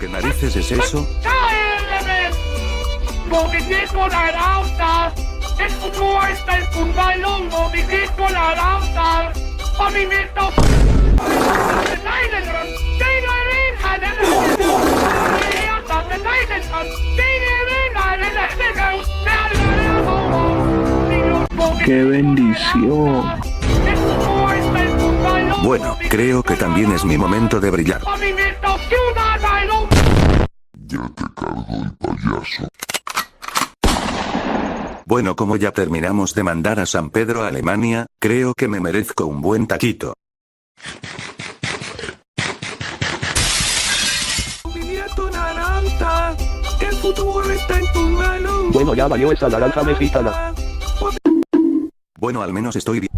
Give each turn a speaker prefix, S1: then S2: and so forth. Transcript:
S1: ¿qué narices es eso?
S2: El futuro está en un balón, no dices con la lanza. A mí me toca.
S3: ¡Qué bendición!
S1: Bueno, creo que también es mi momento de brillar.
S4: Ya te cargo el payaso.
S1: Bueno, como ya terminamos de mandar a San Pedro a Alemania, creo que me merezco un buen taquito.
S3: El futuro está en tu mano.
S5: Bueno, ya valió esa naranja mexicana.
S1: Bueno, al menos estoy bien.